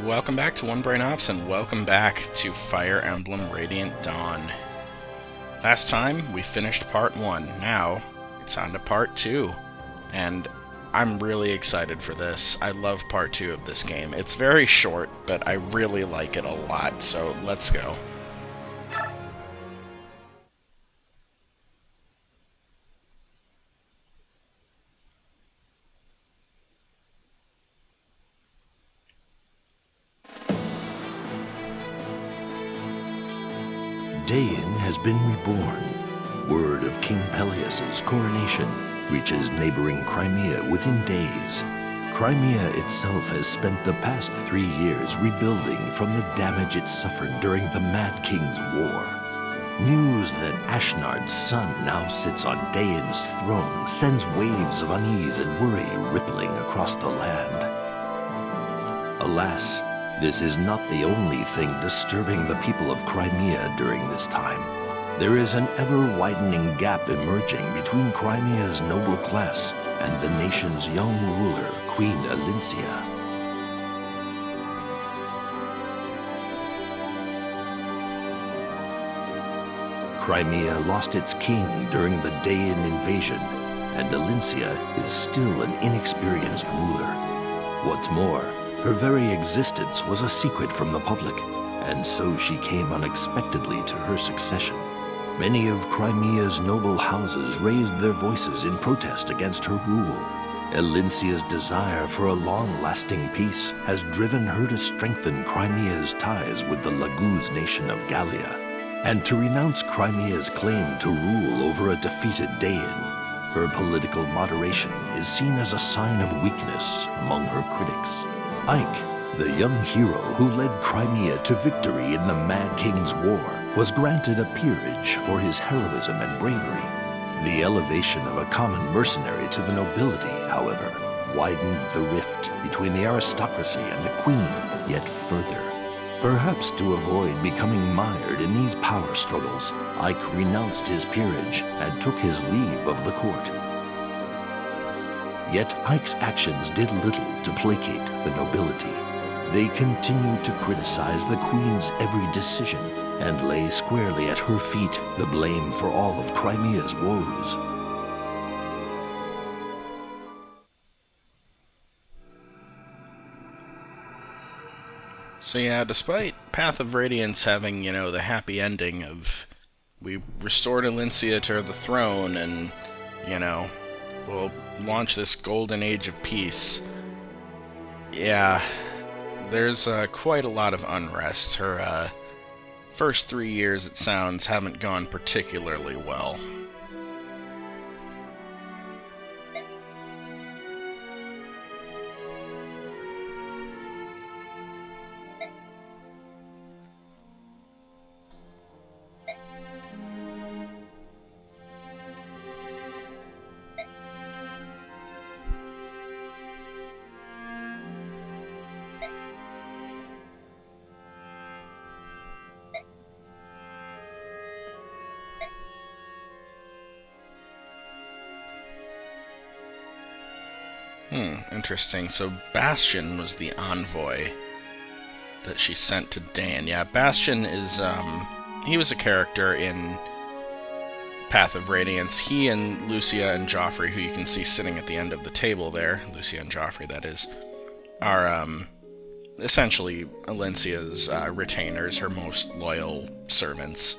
welcome back to One Brain Ops, and welcome back to Fire Emblem Radiant Dawn. Last time, we finished Part 1. Now, it's on to Part 2. And I'm really excited for this. I love Part 2 of this game. It's very short, but I really like it a lot, so let's go. Dain has been reborn. Word of King Peleus's coronation reaches neighboring Crimea within days. Crimea itself has spent the past 3 years rebuilding from the damage it suffered during the Mad King's War. News that Ashnard's son now sits on Dain's throne sends waves of unease and worry rippling across the land. Alas, this is not the only thing disturbing the people of Crimea during this time. There is an ever-widening gap emerging between Crimea's noble class and the nation's young ruler, Queen Alincia. Crimea lost its king during the Dain invasion, and Alincia is still an inexperienced ruler. What's more, her very existence was a secret from the public, and so she came unexpectedly to her succession. Many of Crimea's noble houses raised their voices in protest against her rule. Alincia's desire for a long-lasting peace has driven her to strengthen Crimea's ties with the Laguz nation of Gallia, and to renounce Crimea's claim to rule over a defeated Dain. Her political moderation is seen as a sign of weakness among her critics. Ike, the young hero who led Crimea to victory in the Mad King's War, was granted a peerage for his heroism and bravery. The elevation of a common mercenary to the nobility, however, widened the rift between the aristocracy and the queen yet further. Perhaps to avoid becoming mired in these power struggles, Ike renounced his peerage and took his leave of the court. Yet Ike's actions did little to placate the nobility. They continued to criticize the Queen's every decision and lay squarely at her feet the blame for all of Crimea's woes. So yeah, despite Path of Radiance having, the happy ending of we restored Alincia to the throne and, we'll launch this golden age of peace. Yeah, there's quite a lot of unrest. Her first 3 years, it sounds, haven't gone particularly well. Interesting. So Bastion was the envoy that she sent to Dain. Yeah, Bastion is, he was a character in Path of Radiance. He and Lucia and Joffrey, who you can see sitting at the end of the table there, Lucia and Joffrey, that is, are, essentially Alincia's retainers, her most loyal servants.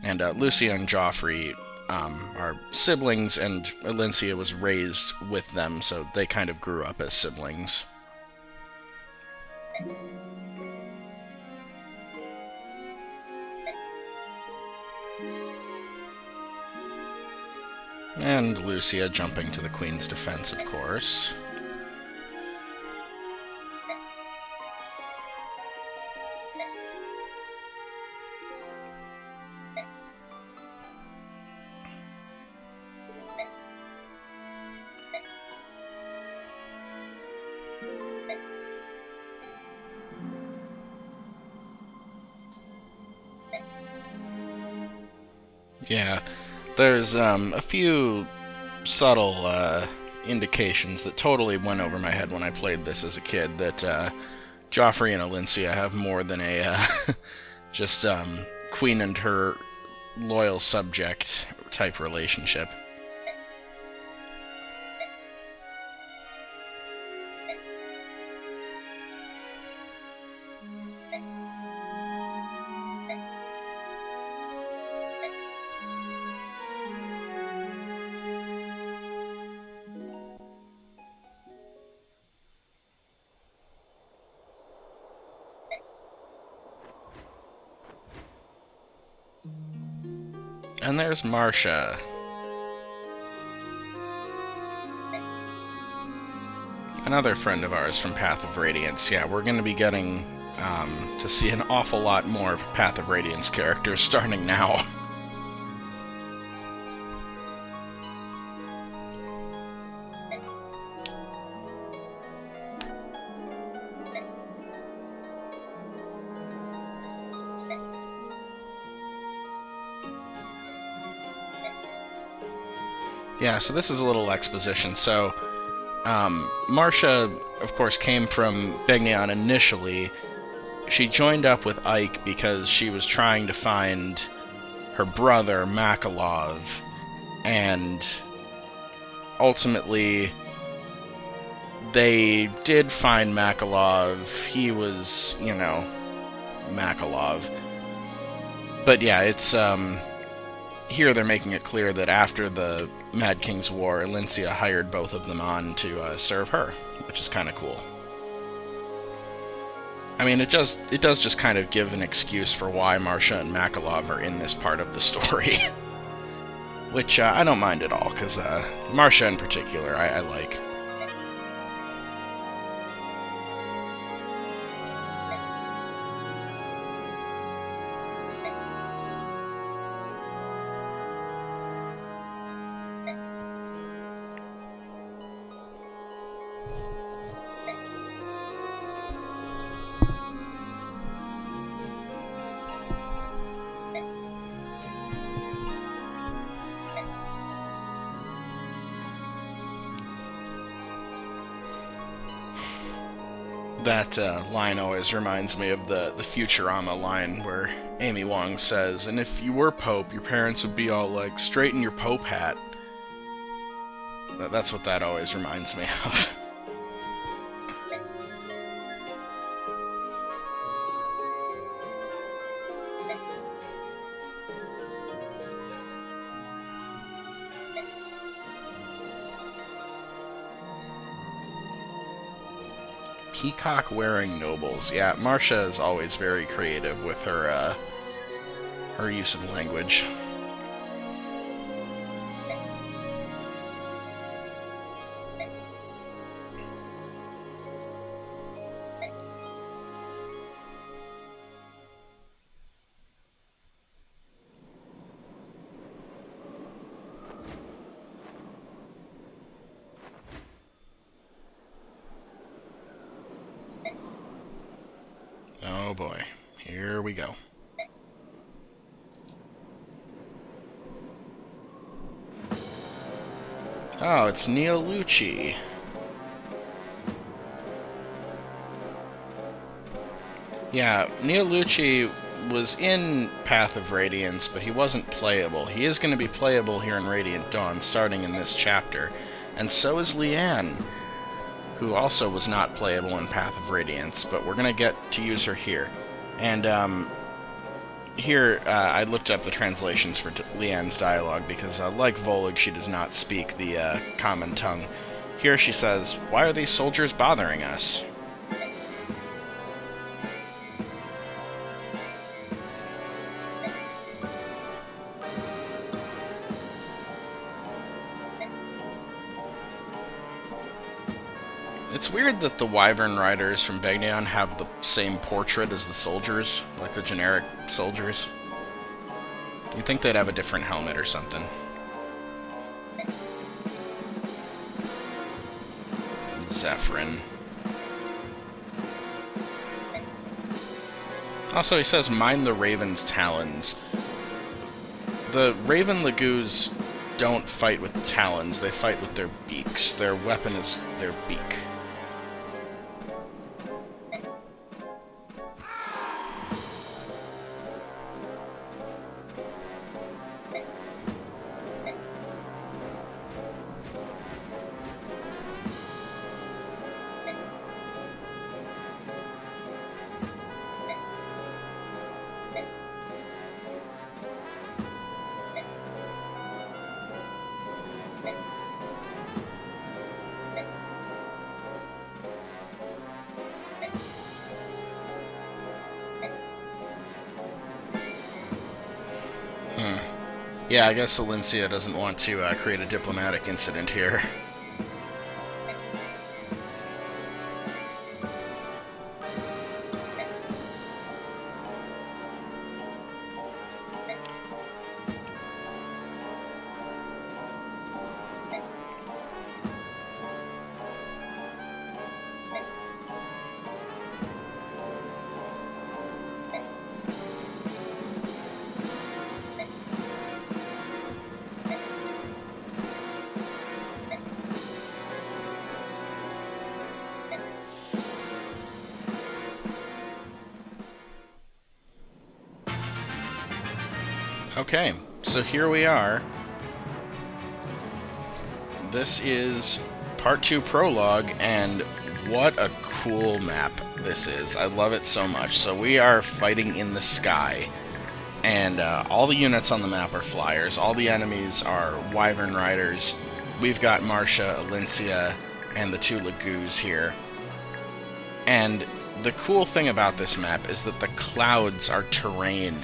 And Lucia and Joffrey are siblings, and Alincia was raised with them, so they kind of grew up as siblings. And Lucia jumping to the Queen's defense, of course. Yeah, there's a few subtle indications that totally went over my head when I played this as a kid that Joffrey and Alencia have more than a just queen and her loyal subject type relationship. And there's Marcia. Another friend of ours from Path of Radiance. Yeah, we're going to be getting to see an awful lot more Path of Radiance characters starting now. Yeah, so this is a little exposition. So, Marcia, of course, came from Begnion initially. She joined up with Ike because she was trying to find her brother, Makalov, and ultimately they did find Makalov. He was, you know, Makalov. But yeah, it's, here they're making it clear that after the Mad King's War, Alencia hired both of them on to serve her, which is kind of cool. I mean, it does just kind of give an excuse for why Marcia and Makalov are in this part of the story. Which I don't mind at all, because Marcia in particular I like. That line always reminds me of the Futurama line where Amy Wong says, "And if you were Pope, your parents would be all like, straighten your Pope hat." That's what that always reminds me of. Peacock-wearing nobles. Yeah, Marcia is always very creative with her her use of language. Oh boy, here we go. Oh, it's Neil Lucci. Yeah, Neil Lucci was in Path of Radiance, but he wasn't playable. He is going to be playable here in Radiant Dawn, starting in this chapter. And so is Leanne, who also was not playable in Path of Radiance, but we're going to get to use her here. And here I looked up the translations for Leanne's dialogue, because like Volug, she does not speak the common tongue. Here she says, "Why are these soldiers bothering us?" It's weird that the Wyvern Riders from Begnion have the same portrait as the soldiers, like the generic soldiers. You'd think they'd have a different helmet or something. Zephyrin. Also, he says, "Mind the Raven's talons." The Raven Lagoos don't fight with talons, they fight with their beaks. Their weapon is their beak. Yeah, I guess Alencia doesn't want to create a diplomatic incident here. Okay, so here we are. This is Part 2 Prologue, and what a cool map this is. I love it so much. So we are fighting in the sky, and all the units on the map are flyers. All the enemies are Wyvern Riders. We've got Marcia, Alencia, and the two Lagoos here. And the cool thing about this map is that the clouds are terrain.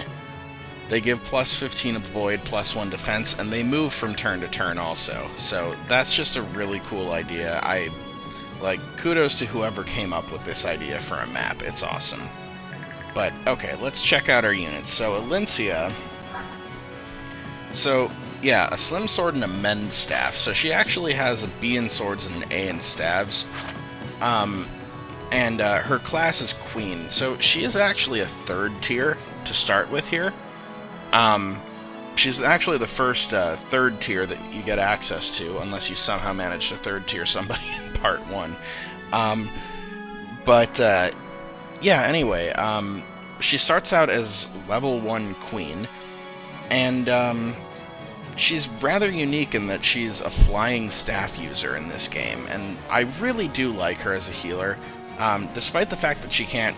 They give plus 15 of Void, plus 1 defense, and they move from turn to turn also. So that's just a really cool idea. Kudos to whoever came up with this idea for a map. It's awesome. But, okay, let's check out our units. So, Alencia... So, yeah, a Slim Sword and a Mend Staff. So she actually has a B in Swords and an A in Staves. Her class is Queen. So she is actually a 3rd tier to start with here. She's actually the first 3rd tier that you get access to, unless you somehow manage to 3rd tier somebody in Part 1. Yeah, anyway, she starts out as level 1 Queen, and she's rather unique in that she's a flying staff user in this game, and I really do like her as a healer. Despite the fact that she can't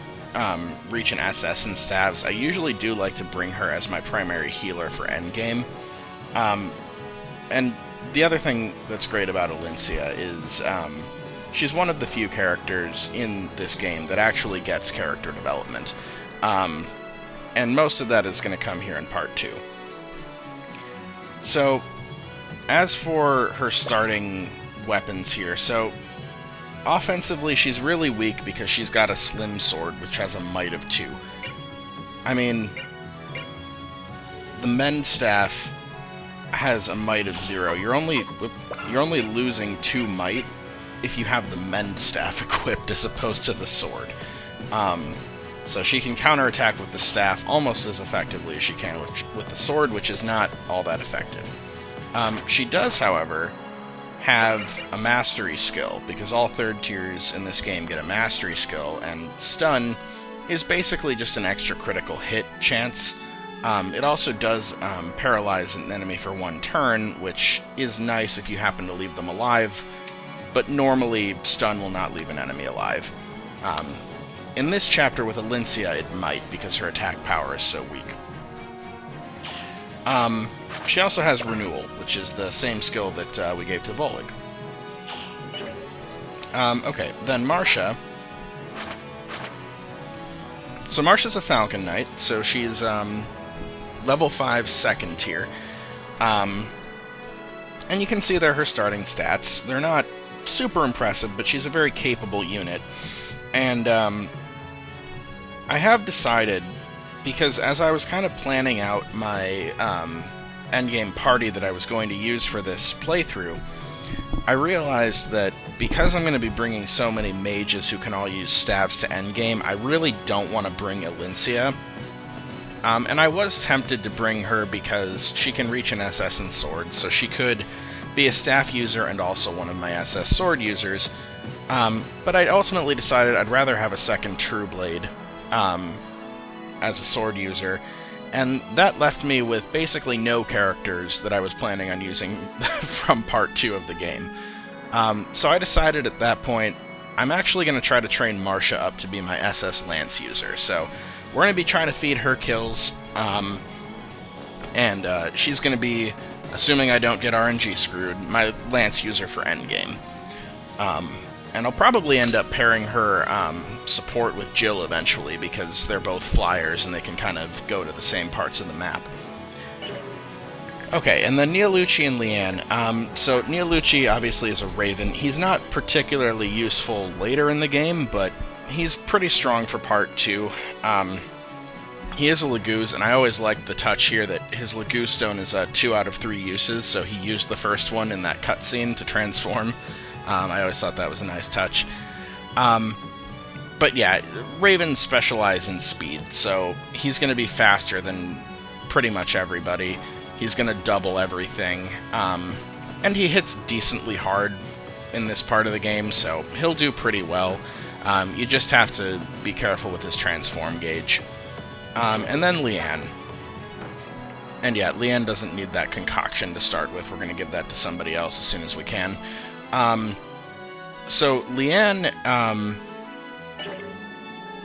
reach an SS in Staves, I usually do like to bring her as my primary healer for endgame. And the other thing that's great about Alencia is she's one of the few characters in this game that actually gets character development. And most of that is going to come here in Part 2. So, as for her starting weapons here, so offensively, she's really weak because she's got a Slim Sword, which has a might of 2. I mean, the Mend Staff has a might of 0. You're only losing 2 might if you have the Mend Staff equipped as opposed to the sword. So she can counterattack with the staff almost as effectively as she can with the sword, which is not all that effective. She does, however, have a mastery skill, because all 3rd tiers in this game get a mastery skill, and stun is basically just an extra critical hit chance. It also does paralyze an enemy for 1 turn, which is nice if you happen to leave them alive, but normally stun will not leave an enemy alive. In this chapter with Alencia, it might, because her attack power is so weak. She also has Renewal, which is the same skill that we gave to Volig. Okay, then Marcia. So Marcia's a Falcon Knight, so she's level 5 2nd tier. And you can see there her starting stats. They're not super impressive, but she's a very capable unit. And I have decided, because as I was kind of planning out my endgame party that I was going to use for this playthrough, I realized that because I'm going to be bringing so many mages who can all use staves to endgame, I really don't want to bring Alencia. And I was tempted to bring her because she can reach an SS and sword, so she could be a staff user and also one of my SS sword users. But I ultimately decided I'd rather have a 2nd True Blade as a sword user, and that left me with basically no characters that I was planning on using from Part 2 of the game. So I decided at that point, I'm actually going to try to train Marcia up to be my SS Lance user. So we're going to be trying to feed her kills, and she's going to be, assuming I don't get RNG screwed, my Lance user for endgame. And I'll probably end up pairing her support with Jill eventually, because they're both flyers and they can kind of go to the same parts of the map. Okay, and then Neolucci and Leanne. So Neolucci obviously is a Raven. He's not particularly useful later in the game, but he's pretty strong for part 2. He is a Laguz, and I always liked the touch here that his Laguz stone is 2 out of 3 uses, so he used the first one in that cutscene to transform. I always thought that was a nice touch. But yeah, Ravens specialize in speed, so he's going to be faster than pretty much everybody. He's going to double everything, and he hits decently hard in this part of the game, so he'll do pretty well. You just have to be careful with his transform gauge. And then Leanne. And yeah, Leanne doesn't need that concoction to start with. We're going to give that to somebody else as soon as we can. So Leanne...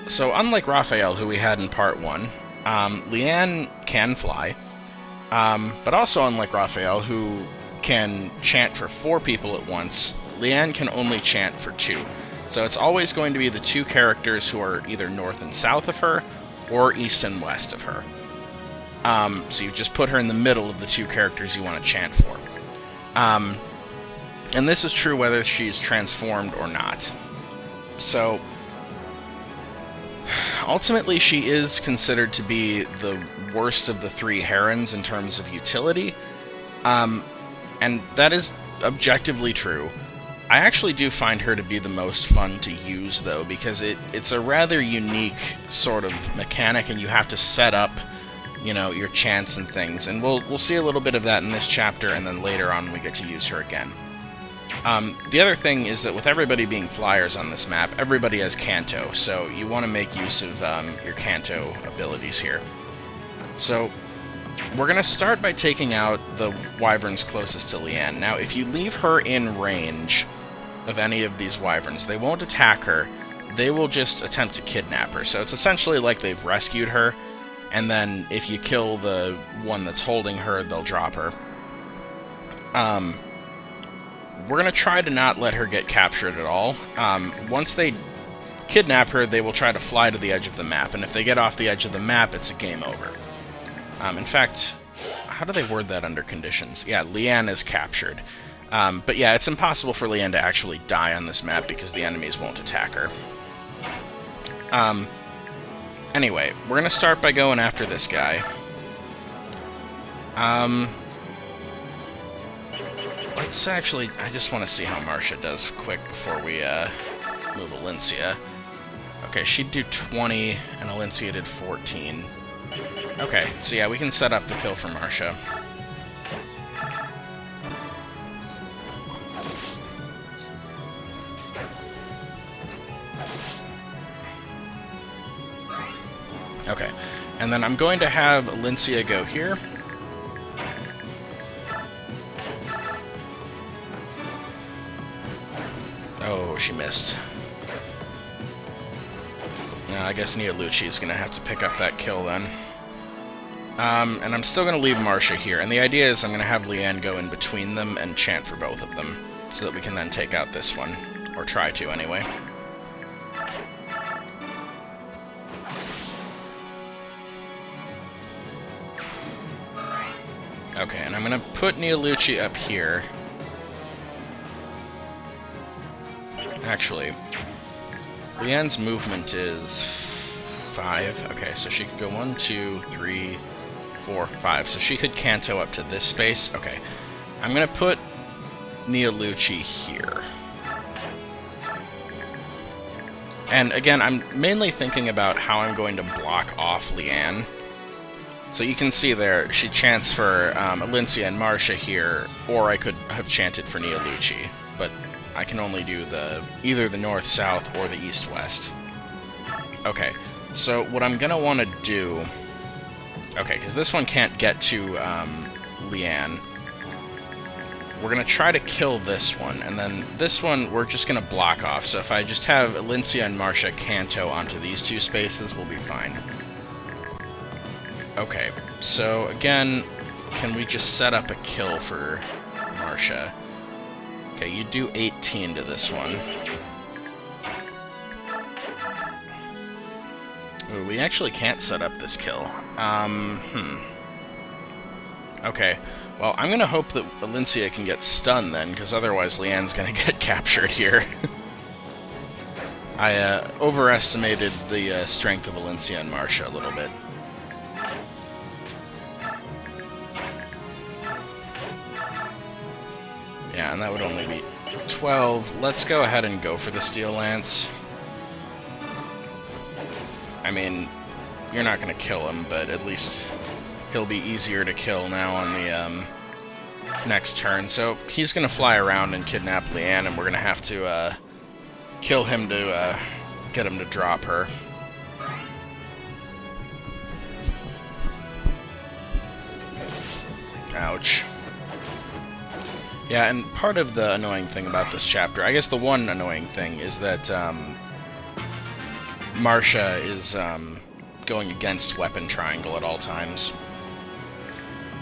So unlike Raphael, who we had in part 1, Leanne can fly. But also unlike Raphael, who can chant for 4 people at once, Leanne can only chant for 2. So it's always going to be the 2 characters who are either north and south of her, or east and west of her. So you just put her in the middle of the 2 characters you want to chant for. And this is true whether she's transformed or not. So, ultimately she is considered to be the worst of the 3 Herons in terms of utility. And that is objectively true. I actually do find her to be the most fun to use, though, because it's a rather unique sort of mechanic, and you have to set up, you know, your chants and things. And we'll see a little bit of that in this chapter, and then later on we get to use her again. The other thing is that with everybody being flyers on this map, everybody has Canto, so you want to make use of your Canto abilities here. So we're going to start by taking out the wyverns closest to Leanne. Now, if you leave her in range of any of these wyverns, they won't attack her, they will just attempt to kidnap her. So it's essentially like they've rescued her, and then if you kill the one that's holding her, they'll drop her. We're going to try to not let her get captured at all. Once they kidnap her, they will try to fly to the edge of the map, and if they get off the edge of the map, it's a game over. In fact, how do they word that under conditions? Yeah, Leanne is captured. But yeah, it's impossible for Leanne to actually die on this map because the enemies won't attack her. Anyway, we're going to start by going after this guy. Let's actually... I just want to see how Marcia does quick before we move Alencia. Okay, she'd do 20, and Alencia did 14. Okay, so yeah, we can set up the kill for Marcia. Okay, and then I'm going to have Alencia go here. Oh, she missed. I guess Neolucci is going to have to pick up that kill then. And I'm still going to leave Marcia here, and the idea is I'm going to have Leanne go in between them and chant for both of them, so that we can then take out this one. Or try to, anyway. Okay, and I'm going to put Neolucci up here. Actually, Leanne's movement is 5. Okay, so she could go 1, 2, 3, 4, 5. So she could Canto up to this space. Okay, I'm going to put Neolucci here. And again, I'm mainly thinking about how I'm going to block off Leanne. So you can see there, she chants for Alencia and Marcia here, or I could have chanted for Neolucci, but I can only do either the north-south or the east-west. Okay, so what I'm going to want to do... Okay, because this one can't get to Leanne. We're going to try to kill this one, and then this one we're just going to block off. So if I just have Alencia and Marcia Canto onto these 2 spaces, we'll be fine. Okay, so again, can we just set up a kill for Marcia? Okay, you do 18 to this one. Ooh, we actually can't set up this kill. Okay, well, I'm gonna hope that Valencia can get stunned then, because otherwise Leanne's gonna get captured here. I overestimated the strength of Valencia and Marcia a little bit. Yeah, and that would only be 12. Let's go ahead and go for the Steel Lance. I mean, you're not going to kill him, but at least he'll be easier to kill now on the next turn. So he's going to fly around and kidnap Leanne, and we're going to have to kill him to get him to drop her. Ouch. Yeah, and part of the annoying thing about this chapter, I guess the one annoying thing, is that Marcia is going against Weapon Triangle at all times.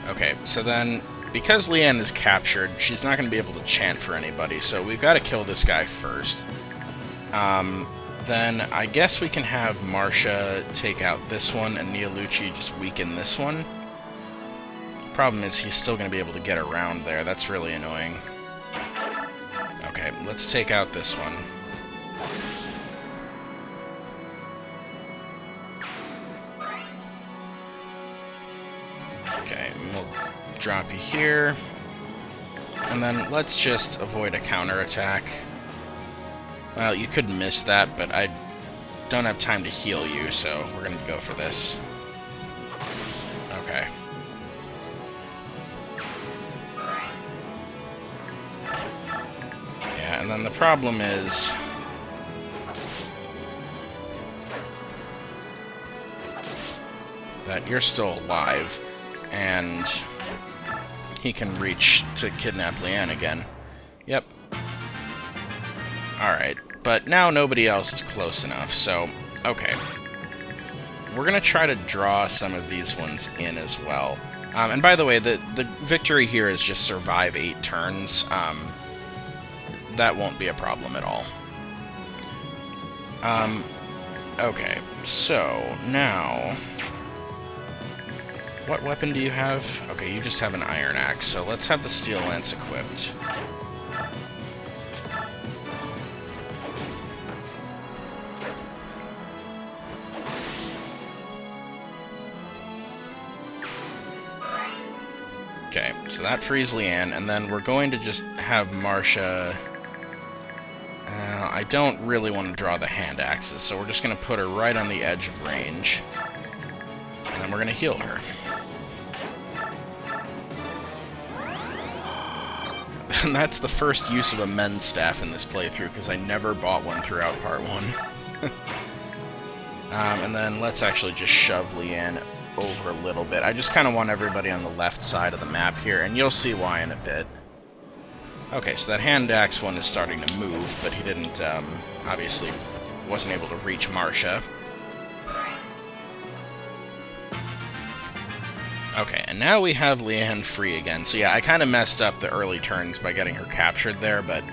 Okay, so then, because Leanne is captured, she's not going to be able to chant for anybody, so we've got to kill this guy first. Then I guess we can have Marcia take out this one, and Neolucci just weaken this one. Problem is, he's still going to be able to get around there. That's really annoying. Okay, let's take out this one. Okay, we'll drop you here. And then let's just avoid a counterattack. Well, you could miss that, but I don't have time to heal you, so we're going to go for this. Okay. And then the problem is that you're still alive, and he can reach to kidnap Leanne again. Yep. Alright, but now nobody else is close enough, so, okay. We're gonna try to draw some of these ones in as well. And by the way, the victory here is just survive 8 turns. That won't be a problem at all. Okay, so now... What weapon do you have? Okay, you just have an iron axe, so let's have the steel lance equipped. Okay, so that frees Leanne, and then we're going to just have Marcia... I don't really want to draw the hand axes, so we're just going to put her right on the edge of range. And then we're going to heal her. And that's the first use of a men's staff in this playthrough, because I never bought one throughout Part 1. And then let's actually just shove Leanne over a little bit. I just kind of want everybody on the left side of the map here, and you'll see why in a bit. Okay, so that hand axe one is starting to move, but he didn't, obviously, wasn't able to reach Marcia. Okay, and now we have Leanne free again. So yeah, I kind of messed up the early turns by getting her captured there, but,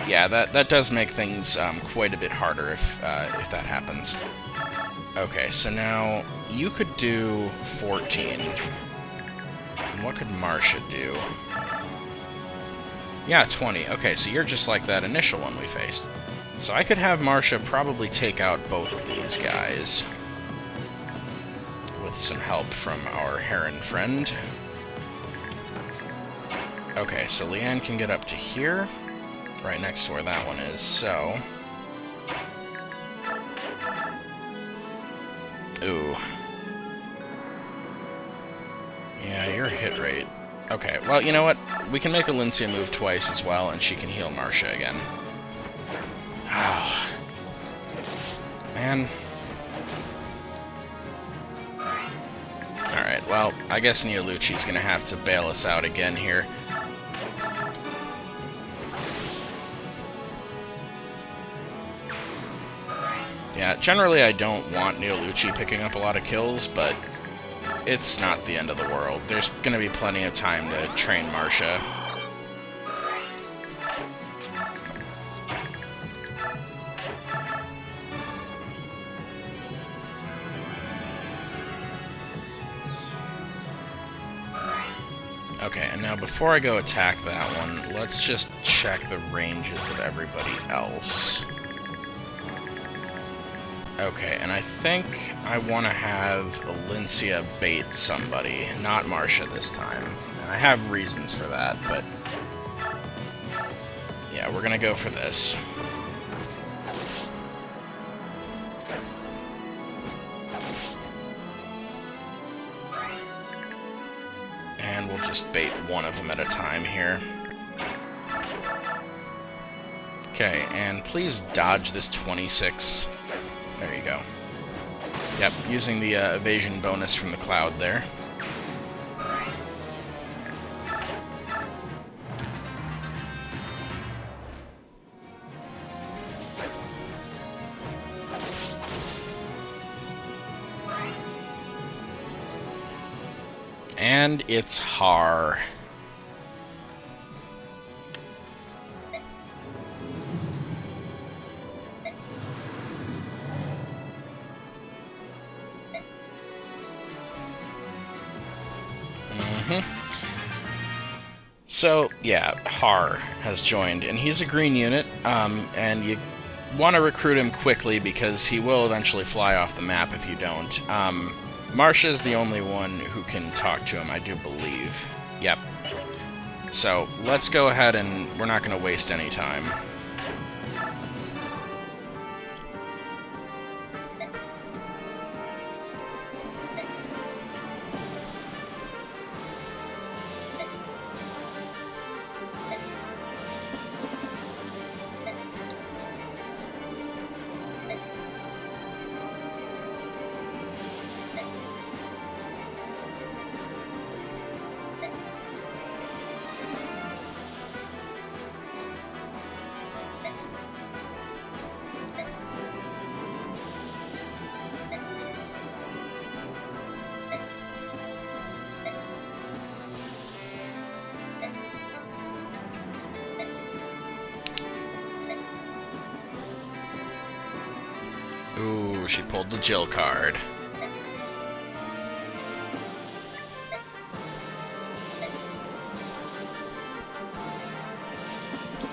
yeah, that does make things quite a bit harder if that happens. Okay, so now you could do 14. And what could Marcia do? Yeah, 20. Okay, so you're just like that initial one we faced. So I could have Marcia probably take out both of these guys. With some help from our Heron friend. Okay, so Leanne can get up to here. Right next to where that one is, so... Ooh. Yeah, your hit rate. Okay, well, you know what? We can make Valencia move twice as well, and she can heal Marcia again. Oh. Man. Alright, well, I guess Neolucci's gonna have to bail us out again here. Yeah, generally I don't want Neolucci picking up a lot of kills, but it's not the end of the world. There's going to be plenty of time to train Marcia. Okay, and now before I go attack that one, let's just check the ranges of everybody else. Okay, and I think I want to have Alincia bait somebody, not Marcia this time. And I have reasons for that, but yeah, we're gonna go for this. And we'll just bait one of them at a time here. Okay, and please dodge this 26. There you go. Yep, using the evasion bonus from the cloud there. And it's Har. So, yeah, Har has joined, and he's a green unit, and you want to recruit him quickly because he will eventually fly off the map if you don't. Marcia's the only one who can talk to him, I do believe. Yep. So, let's go ahead and we're not going to waste any time. Ooh, she pulled the Jill card.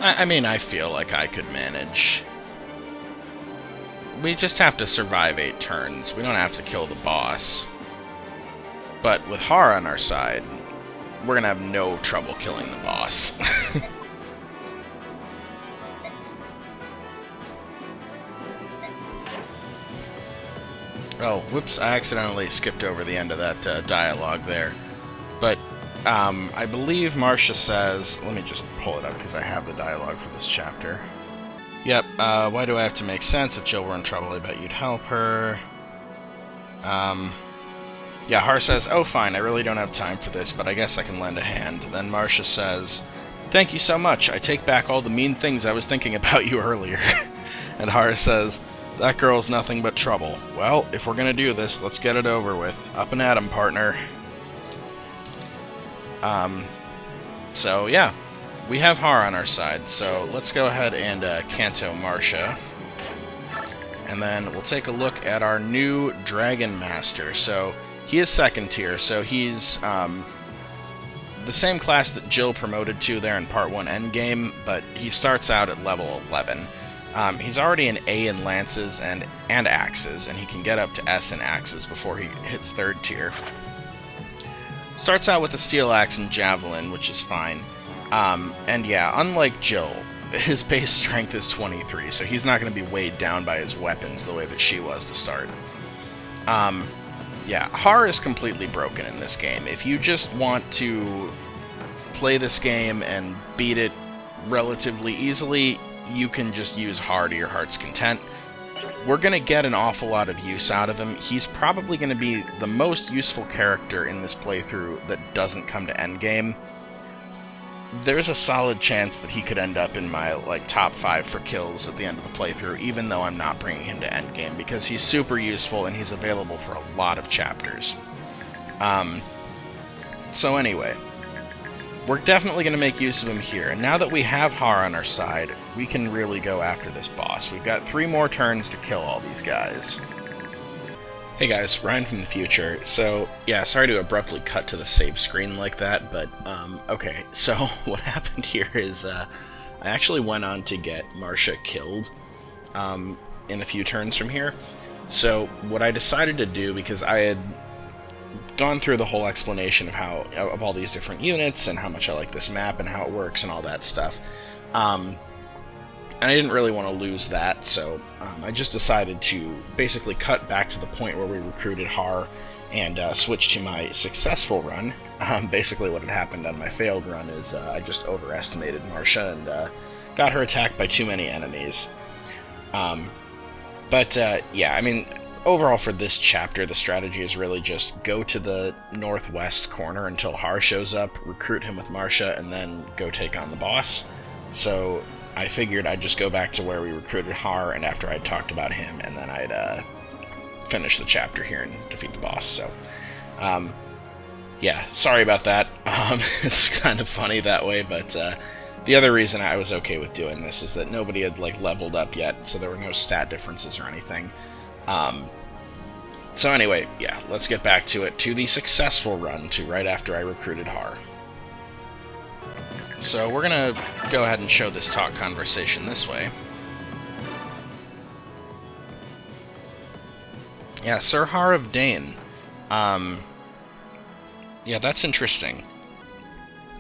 I mean, I feel like I could manage. We just have to survive 8 turns. We don't have to kill the boss. But with Har on our side, we're gonna have no trouble killing the boss. Oh, whoops, I accidentally skipped over the end of that dialogue there. But I believe Marcia says... Let me just pull it up because I have the dialogue for this chapter. Yep, why do I have to make sense? If Jill were in trouble, I bet you'd help her. Yeah, Har says, oh fine, I really don't have time for this, but I guess I can lend a hand. Then Marcia says, thank you so much, I take back all the mean things I was thinking about you earlier. And Har says, that girl's nothing but trouble. Well, if we're gonna do this, let's get it over with. Up and at 'em, partner. So yeah, we have Har on our side, so let's go ahead and Canto Marcia. And then we'll take a look at our new Dragon Master. So he is 2nd tier, so he's the same class that Jill promoted to there in Part 1 Endgame, but he starts out at level 11. He's already an A in Lances and Axes, and he can get up to S in Axes before he hits 3rd tier. Starts out with a Steel Axe and Javelin, which is fine. And yeah, unlike Jill, his base strength is 23, so he's not going to be weighed down by his weapons the way that she was to start. Yeah, Har is completely broken in this game. If you just want to play this game and beat it relatively easily, you can just use Har to your heart's content. We're going to get an awful lot of use out of him. He's probably going to be the most useful character in this playthrough that doesn't come to endgame. There's a solid chance that he could end up in my top 5 for kills at the end of the playthrough, even though I'm not bringing him to endgame, because he's super useful and he's available for a lot of chapters. So anyway, we're definitely going to make use of him here, and now that we have Har on our side, we can really go after this boss. We've got 3 more turns to kill all these guys. Hey guys, Ryan from the future. So, yeah, sorry to abruptly cut to the save screen like that, but, okay. So, what happened here is, I actually went on to get Marcia killed, in a few turns from here. So, what I decided to do, because I had gone through the whole explanation of all these different units, and how much I like this map, and how it works, and all that stuff, and I didn't really want to lose that, so I just decided to basically cut back to the point where we recruited Har and switch to my successful run. Basically what had happened on my failed run is I just overestimated Marcia and got her attacked by too many enemies. Yeah, I mean, overall for this chapter, the strategy is really just go to the northwest corner until Har shows up, recruit him with Marcia, and then go take on the boss. So I figured I'd just go back to where we recruited Har, and after I'd talked about him, and then I'd finish the chapter here and defeat the boss. So, yeah, sorry about that. It's kind of funny that way, but the other reason I was okay with doing this is that nobody had leveled up yet, so there were no stat differences or anything. So anyway, yeah, let's get back to it, to the successful run, to right after I recruited Har. So we're going to go ahead and show this talk conversation this way. Yeah, Sir Har of Dane. Yeah, that's interesting.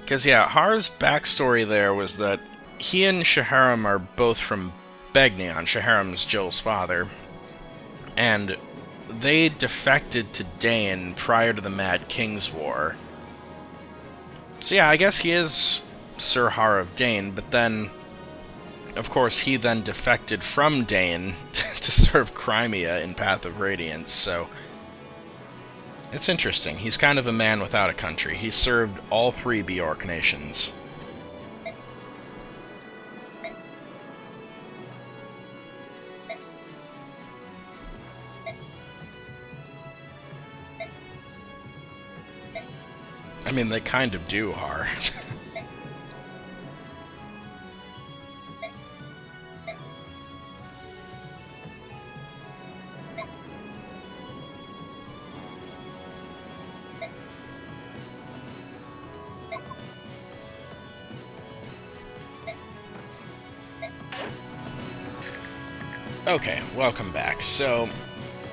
Because, yeah, Har's backstory there was that he and Shaharam are both from Begnion. Shaharam's Jill's father. And they defected to Dane prior to the Mad King's War. So yeah, I guess he is Sir Har of Dane, but then, of course, he then defected from Dane to serve Crimea in Path of Radiance, so it's interesting. He's kind of a man without a country. He served all three Bjork nations. I mean, they kind of do, Har. Okay, welcome back. So,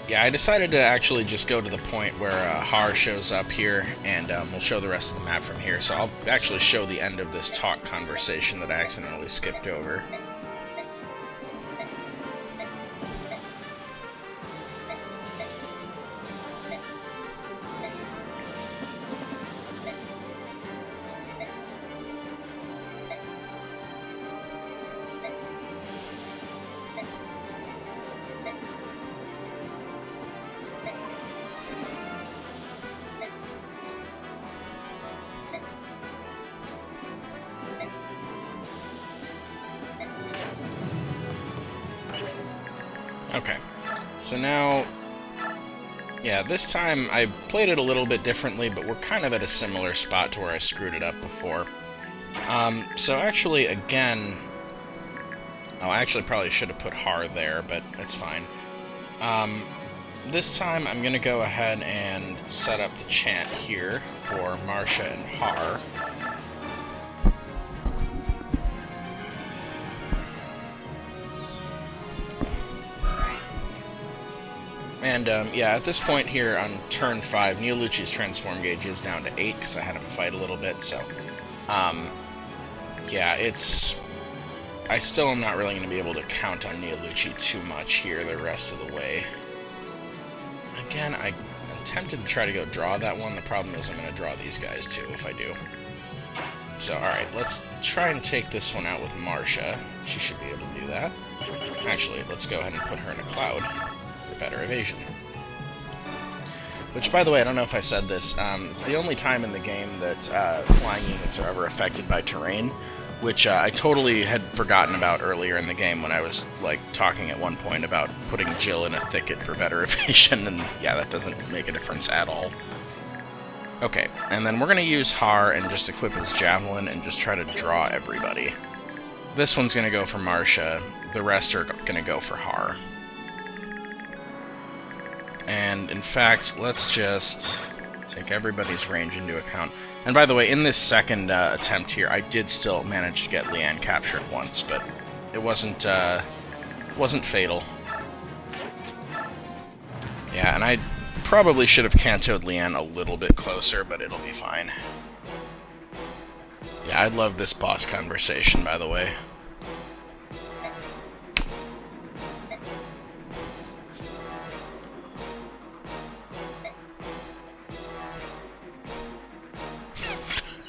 yeah, I decided to actually just go to the point where Har shows up here, and we'll show the rest of the map from here. So I'll actually show the end of this talk conversation that I accidentally skipped over. Okay, so now, yeah, this time I played it a little bit differently, but we're kind of at a similar spot to where I screwed it up before. So actually, again, oh, I actually probably should have put Har there, but it's fine. This time I'm going to go ahead and set up the chant here for Marcia and Har. And, yeah, at this point here on turn 5, Neolucci's transform gauge is down to 8, because I had him fight a little bit, so, yeah, it's... I still am not really going to be able to count on Neolucci too much here the rest of the way. Again, I'm tempted to try to go draw that one. The problem is I'm going to draw these guys, too, if I do. So, alright, let's try and take this one out with Marcia. She should be able to do that. Actually, let's go ahead and put her in a cloud. Better evasion. Which, by the way, I don't know if I said this, it's the only time in the game that flying units are ever affected by terrain, which I totally had forgotten about earlier in the game when I was, talking at one point about putting Jill in a thicket for better evasion, and yeah, that doesn't make a difference at all. Okay, and then we're going to use Har and just equip his Javelin and just try to draw everybody. This one's going to go for Marcia, the rest are going to go for Har. And And in fact, let's just take everybody's range into account. And by the way, in this second attempt here, I did still manage to get Leanne captured once, but it wasn't fatal. Yeah, and I probably should have cantoed Leanne a little bit closer, but it'll be fine. Yeah, I love this boss conversation, by the way.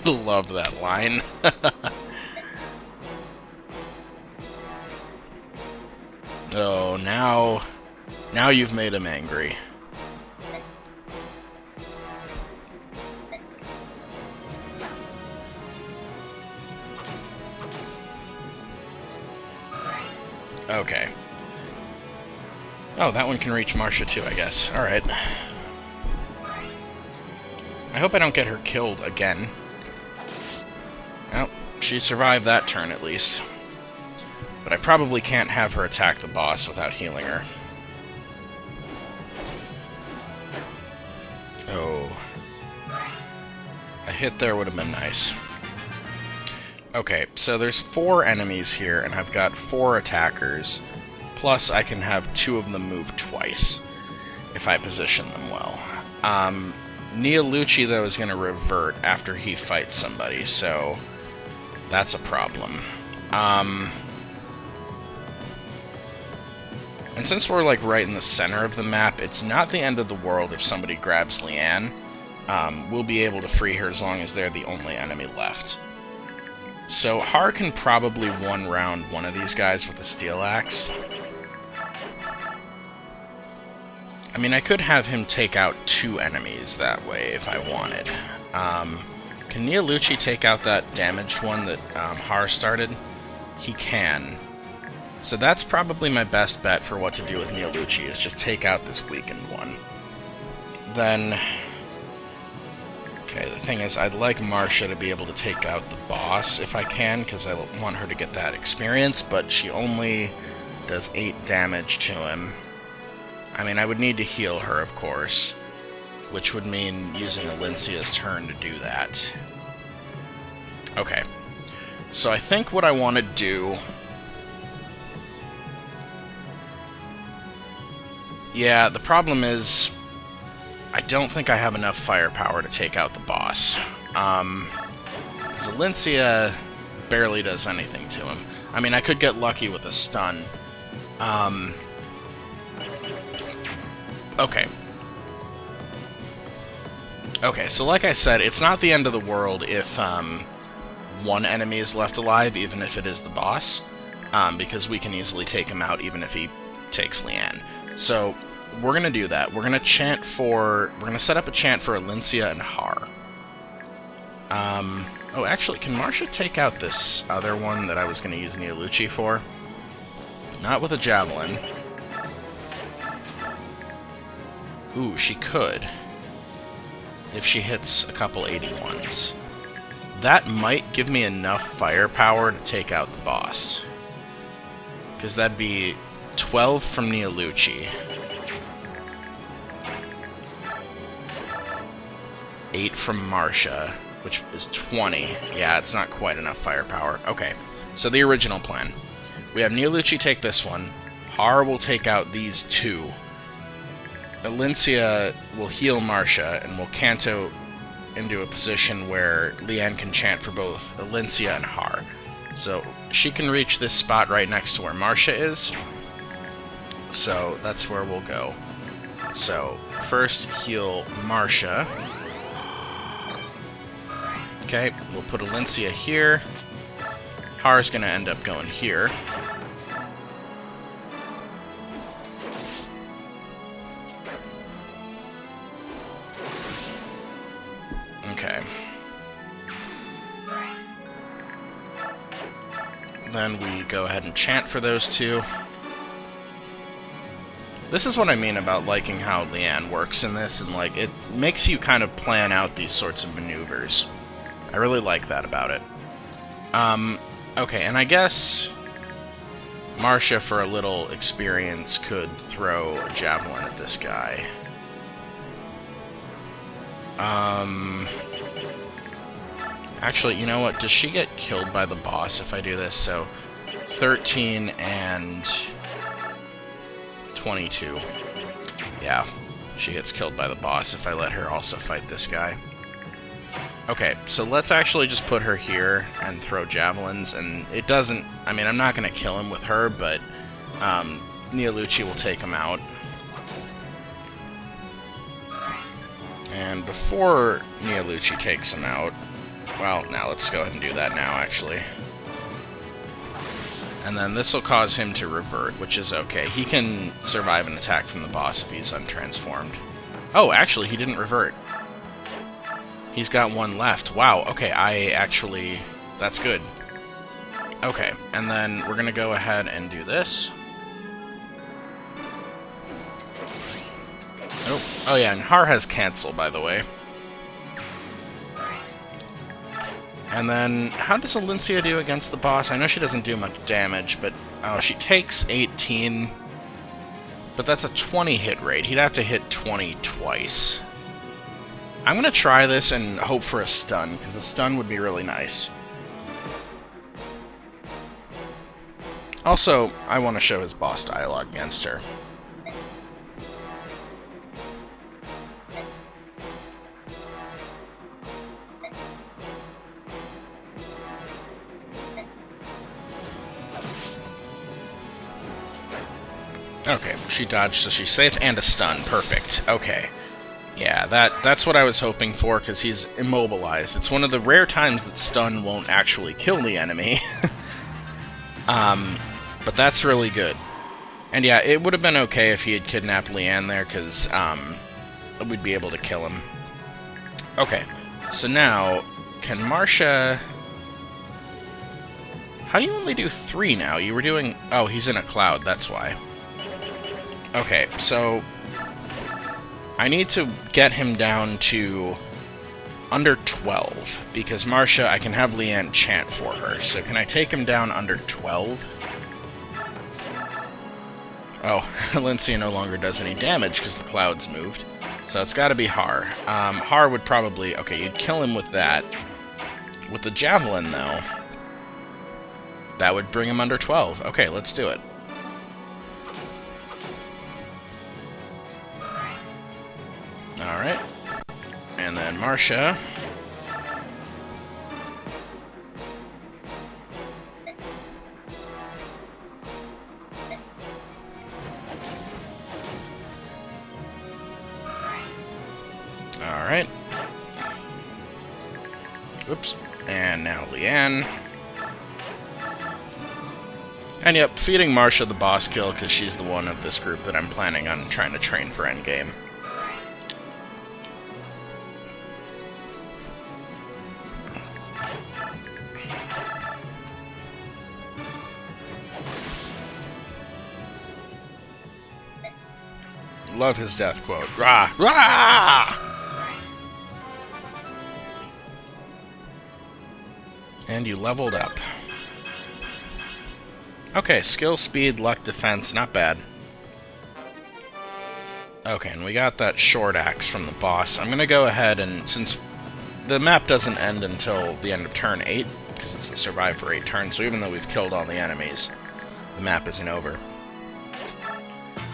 Love that line. Oh, now you've made him angry. Okay. Oh, that one can reach Marcia too, I guess. Alright. I hope I don't get her killed again. Well, she survived that turn at least. But I probably can't have her attack the boss without healing her. Oh. A hit there would have been nice. Okay, so there's 4 enemies here, and I've got 4 attackers. Plus, I can have 2 of them move twice, if I position them well. Neolucci, though, is going to revert after he fights somebody, so that's a problem. And since we're, like, right in the center of the map, it's not the end of the world if somebody grabs Leanne. We'll be able to free her as long as they're the only enemy left. So Har can probably one-round one of these guys with a steel axe. I mean, I could have him take out 2 enemies that way if I wanted. Can Neolucci take out that damaged one that Har started? He can. So that's probably my best bet for what to do with Neolucci, is just take out this weakened one. Then... Okay, the thing is, I'd like Marcia to be able to take out the boss if I can, because I want her to get that experience, but she only does 8 damage to him. I mean, I would need to heal her, of course, which would mean using Alincia's turn to do that. Okay, so I think what I want to do... Yeah, the problem is... I don't think I have enough firepower to take out the boss. Alincia barely does anything to him. I mean, I could get lucky with a stun. Okay. Okay, so like I said, it's not the end of the world if one enemy is left alive, even if it is the boss, because we can easily take him out even if he takes Leanne. So... we're going to do that. We're going to chant for... we're going to set up a chant for Alincia and Har. Oh, actually, can Marcia take out this other one that I was going to use Neolucci for? Not with a javelin. Ooh, she could. If she hits a couple 81s. That might give me enough firepower to take out the boss. Because that'd be 12 from Neolucci. 8 from Marcia, which is 20. Yeah, it's not quite enough firepower. Okay, so the original plan. We have Neolucci take this one. Har will take out these 2. Alincia will heal Marcia, and will canto into a position where Leanne can chant for both Alincia and Har. So she can reach this spot right next to where Marcia is. So that's where we'll go. So first heal Marcia. Okay, we'll put Alincia here. Har's gonna end up going here. Okay. Then we go ahead and chant for those 2. This is what I mean about liking how Leanne works in this, and like it makes you kind of plan out these sorts of maneuvers. I really like that about it. Okay, and I guess Marcia, for a little experience, could throw a javelin at this guy. Actually, you know what? Does she get killed by the boss if I do this? So, 13 and 22. Yeah, she gets killed by the boss if I let her also fight this guy. Okay, so let's actually just put her here and throw javelins, and it doesn't... I mean, I'm not going to kill him with her, but Neolucci will take him out. And before Neolucci takes him out... Well, now let's go ahead and do that now, actually. And then this will cause him to revert, which is okay. He can survive an attack from the boss if he's untransformed. Oh, actually, he didn't revert. He's got one left. Wow, okay, I actually... That's good. Okay, and then we're going to go ahead and do this. Oh yeah, and Har has cancel, by the way. And then, how does Alincia do against the boss? I know she doesn't do much damage, but... Oh, she takes 18. But that's a 20 hit rate. He'd have to hit 20 twice. I'm gonna try this and hope for a stun, because a stun would be really nice. Also, I want to show his boss dialogue against her. Okay, she dodged, so she's safe, and a stun. Perfect. Okay. Yeah, that's what I was hoping for, because he's immobilized. It's one of the rare times that stun won't actually kill the enemy. But that's really good. And yeah, it would have been okay if he had kidnapped Leanne there, because we'd be able to kill him. Okay, so now, can Marcia... How do you only do 3 now? You were doing... Oh, he's in a cloud, that's why. Okay, so... I need to get him down to under 12, because Marcia, I can have Leanne chant for her. So can I take him down under 12? Oh, Alincia no longer does any damage because the cloud's moved. So it's got to be Har. Har would probably... Okay, you'd kill him with that. With the javelin, though, that would bring him under 12. Okay, let's do it. Alright. And then Marcia. Alright. Oops. And now Leanne. And yep, feeding Marcia the boss kill, because she's the one of this group that I'm planning on trying to train for endgame. Love his death quote. Rah! Rah! And you leveled up. Okay, skill, speed, luck, defense, not bad. Okay, and we got that short axe from the boss. I'm gonna go ahead and, since the map doesn't end until the end of turn 8, because it's a survive for 8 turns, so even though we've killed all the enemies, the map isn't over.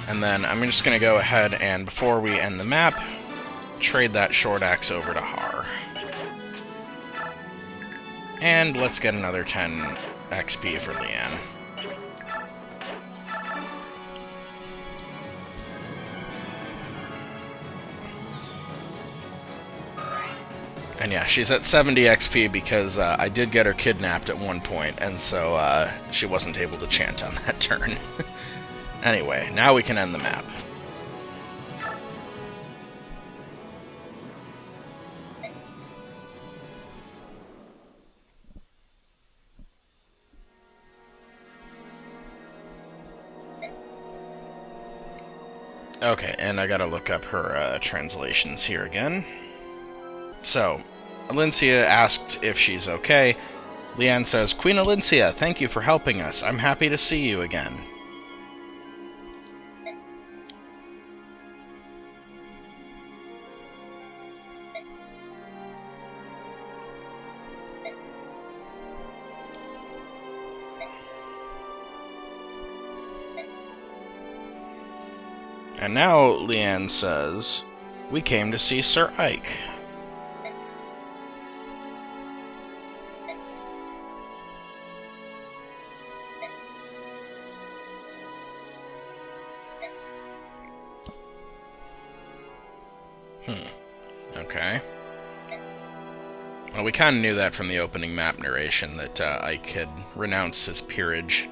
And then I'm just going to go ahead and, before we end the map, trade that short axe over to Har. And let's get another 10 XP for Leanne. And yeah, she's at 70 XP because I did get her kidnapped at one point, and so she wasn't able to chant on that turn. Anyway, now we can end the map. Okay, and I gotta look up her translations here again. So, Alincia asked if she's okay. Leanne says, "Queen Alincia, thank you for helping us. I'm happy to see you again." And now Leanne says, "We came to see Sir Ike." Okay. Well, we kind of knew that from the opening map narration, that Ike had renounced his peerage.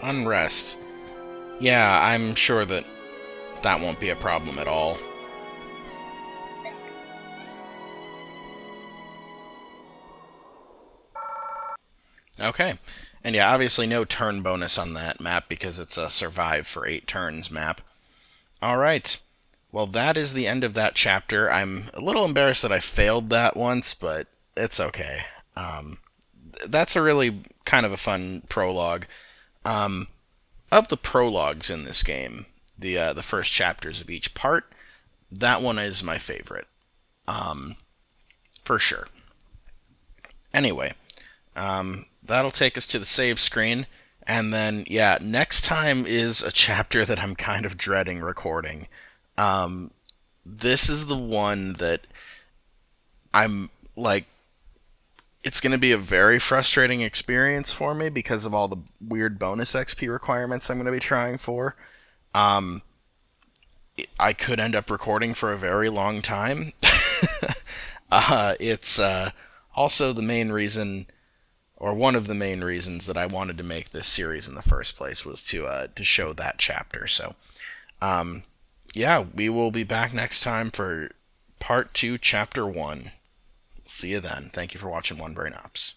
Unrest. Yeah, I'm sure that won't be a problem at all. Okay. And yeah, obviously no turn bonus on that map because it's a survive for 8 turns map. Alright. Well, that is the end of that chapter. I'm a little embarrassed that I failed that once, but it's okay. That's a really kind of a fun prologue. Of the prologues in this game, the first chapters of each part, that one is my favorite, for sure. Anyway, that'll take us to the save screen, and then yeah, next time is a chapter that I'm kind of dreading recording. This is the one that I'm like, it's going to be a very frustrating experience for me because of all the weird bonus XP requirements I'm going to be trying for. I could end up recording for a very long time. It's also the main reason, or one of the main reasons, that I wanted to make this series in the first place, was to show that chapter. So, yeah, we will be back next time for Part 2, Chapter 1. See you then. Thank you for watching One Brain Ops.